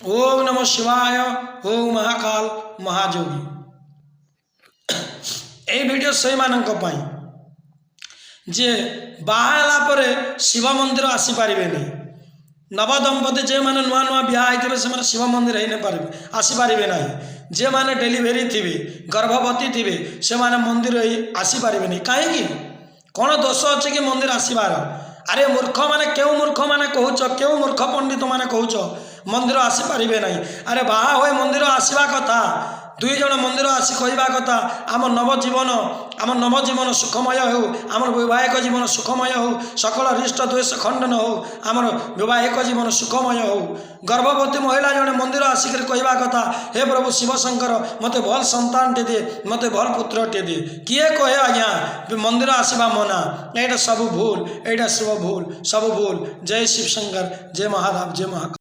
ओम नमः शिवाय। ओम महाकाल महायोगी। ए वीडियो से मानक जे बाहाला परे शिव मंदिर आसी पारिबे नहीं। नवदंपति जे माने नुआ नुआ बिहा होइथिबे से माने शिव मंदिर हेइ न पारिबे आसी पारिबे नहीं। जे माने डेलीवरी थिबे गर्भवती थिबे से माने मंदिर आसी पारिबे नहीं। काहेकि कौन दोष अच्छे कि मंदिर आसबार? अरे मूर्ख माने क्यों मूर्ख माने कहूच, क्यों मूर्ख पंडित माने कहूच मंदिर आसी पारिबे नहीं। अरे बाहा होए मंदिर आसवा कथा, दुई जन मंदिर आसी कहवा कथा आम नवजीवन सुखमय हो, आम वैवाहिक जीवन सुखमय हो, सकल रिष्ट द्वेष खंडन हो, आम वैवाहिक जीवन सुखमय हो। गर्भवती महिला जन मंदिर आसिक कहवा कथा हे प्रभु शिव शंकर मत भल संतान टे दे, मत भल पुत्र टे दे। किए कहे आज्ञा मंदिर आसवा मना? यहाँ सब भूल, यहाँ सब भूल, सब भूल। जय शिव शंकर, जय महादेव, जय महाकाल।